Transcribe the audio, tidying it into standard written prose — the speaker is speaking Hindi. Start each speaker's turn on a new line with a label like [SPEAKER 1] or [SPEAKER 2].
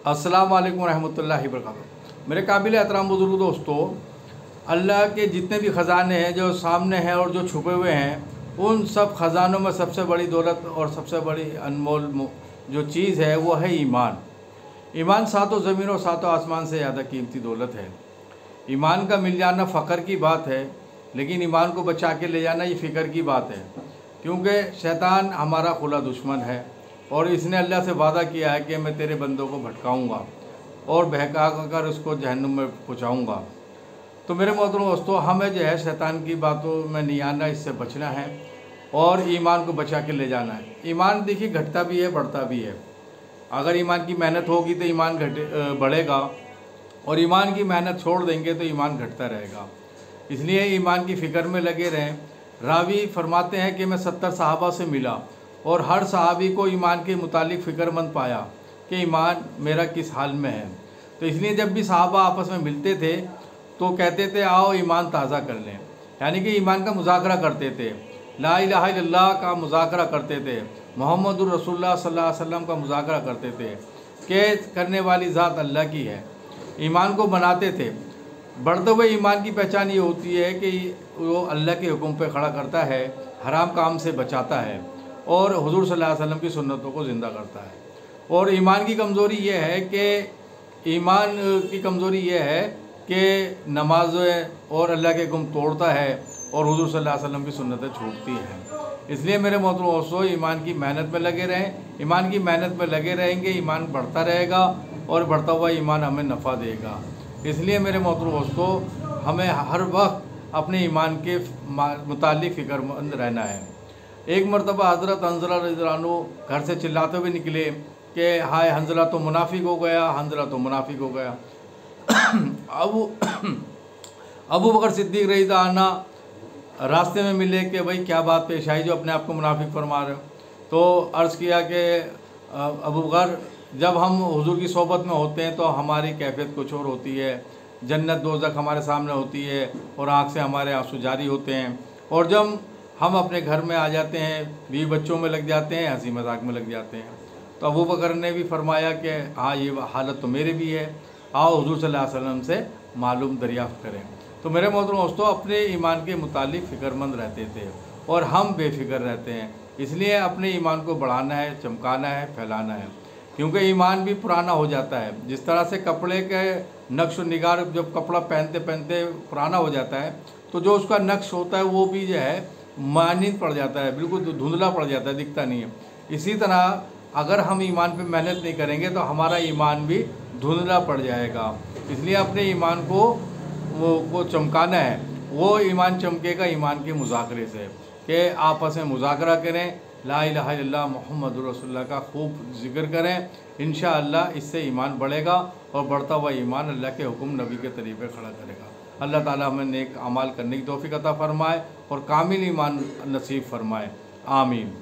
[SPEAKER 1] अस्सलाम वालेकुम रहमतुल्लाहि वबरकातुहू। मेरे काबिल एहतराम बुज़ुर्ग दोस्तों, अल्लाह के जितने भी ख़जाने हैं जो सामने हैं और जो छुपे हुए हैं, उन सब ख़जानों में सबसे बड़ी दौलत और सबसे बड़ी अनमोल जो चीज़ है वो है ईमान। ईमान सातों ज़मीन और सातों आसमान से ज़्यादा कीमती दौलत है। ईमान का मिल जाना फ़ख्र की बात है, लेकिन ईमान को बचा के ले जाना ये फ़िक्र की बात है, क्योंकि शैतान हमारा खुला दुश्मन है और इसने अल्लाह से वादा किया है कि मैं तेरे बंदों को भटकाऊँगा और बहका कर उसको जहन्नुम में पहुँचाऊँगा। तो मेरे मोहतरम दोस्तों, हमें जो है शैतान की बातों में नहीं आना, इससे बचना है और ईमान को बचा के ले जाना है। ईमान देखिए घटता भी है बढ़ता भी है। अगर ईमान की मेहनत होगी तो ईमान बढ़ेगा और ईमान की मेहनत छोड़ देंगे तो ईमान घटता रहेगा। इसलिए ईमान की फ़िक्र में लगे रहें। रावी फरमाते हैं कि मैं 70 सहाबा से मिला और हर सहाबी को ईमान के मुतालिक फ़िक्रमंद पाया कि ईमान मेरा किस हाल में है। तो इसलिए जब भी सहाबा आपस में मिलते थे तो कहते थे आओ ईमान ताज़ा कर लें, यानी कि ईमान का मुज़ाकरा करते थे, ला इलाहा इल्लल्लाह का मुज़ाकरा करते थे, मोहम्मदुर रसूलुल्लाह सल्लल्लाहु अलैहि वसल्लम का मुज़ाकरा करते थे कि करने वाली ज़ात अल्लाह की है। ईमान को बनाते थे। बढ़ते हुए ईमान की पहचान ये होती है कि वो अल्लाह के हुक्म पे खड़ा करता है, हराम काम से बचाता है और हुज़ूर सल्लल्लाहु अलैहि वसल्लम की सुन्नतों को ज़िंदा करता है। और ईमान की कमज़ोरी ये है कि नमाज और अल्लाह के हुक्म तोड़ता है और हुज़ूर सल्लल्लाहु अलैहि वसल्लम की सुन्नतें छूटती हैं। इसलिए मेरे मोहतरम दोस्तों, ईमान की मेहनत में लगे रहें। ईमान की मेहनत में लगे रहेंगे, ईमान बढ़ता रहेगा और बढ़ता हुआ ईमान हमें नफ़ा देगा। इसलिए मेरे मोहतरम दोस्तों, हमें हर वक्त अपने ईमान के मुतालिक फ़िक्रमंद रहना है। एक मरतबा हज़रत हंज़ला रज़ियल्लाहु अन्हु घर से चिल्लाते हुए निकले कि हाय हंज़ला तो मुनाफिक हो गया, हंज़ला तो मुनाफिक हो गया। अबू बकर सिद्दीक़ रज़ियल्लाहु अन्हु रास्ते में मिले कि भाई क्या बात पेश आई जो अपने आप को मुनाफिक फरमा रहे हो। तो अर्ज़ किया कि अबू बकर, जब हम हुज़ूर की सोबत में होते हैं तो हमारी कैफियत कुछ और होती है, जन्नत दोज़ख हमारे सामने होती है और आँख से हमारे आंसू जारी होते हैं, और जब हम अपने घर में आ जाते हैं बीवी बच्चों में लग जाते हैं, हंसी मजाक में लग जाते हैं। तो अबू बकर ने भी फरमाया कि हाँ ये हालत तो मेरे भी है, आओ हुज़ूर सल्लल्लाहु अलैहि वसल्लम से मालूम दरियाफ़्त करें। तो मेरे मोहतरम दोस्तों, अपने ईमान के मुतालिक फ़िक्रमंद रहते थे और हम बेफ़िक्र रहते हैं। इसलिए अपने ईमान को बढ़ाना है, चमकाना है, फैलाना है, क्योंकि ईमान भी पुराना हो जाता है। जिस तरह से कपड़े के नक्श निगार जब कपड़ा पहनते पहनते पुराना हो जाता है तो जो उसका नक्श होता है वो भी जो है मानीन पड़ जाता है, बिल्कुल धुंधला पड़ जाता है, दिखता नहीं है। इसी तरह अगर हम ईमान पे मेहनत नहीं करेंगे तो हमारा ईमान भी धुंधला पड़ जाएगा। इसलिए अपने ईमान को चमकाना है। वो ईमान चमकेगा ईमान के मुज़ाकरे से, कि आपस में मुज़ाकरा करें, ला इलाहा इल्लल्लाह मुहम्मदुर रसूलुल्लाह का खूब ज़िक्र करें। इंशाअल्लाह इससे ईमान बढ़ेगा और बढ़ता हुआ ईमान अल्लाह के हुक्म नबी के तरीक़े खड़ा करेगा। अल्लाह ताला हमें नेक अमाल करने की तौफ़ीक़ अता फ़रमाए और कामिल ईमान नसीब फ़रमाए। आमीन।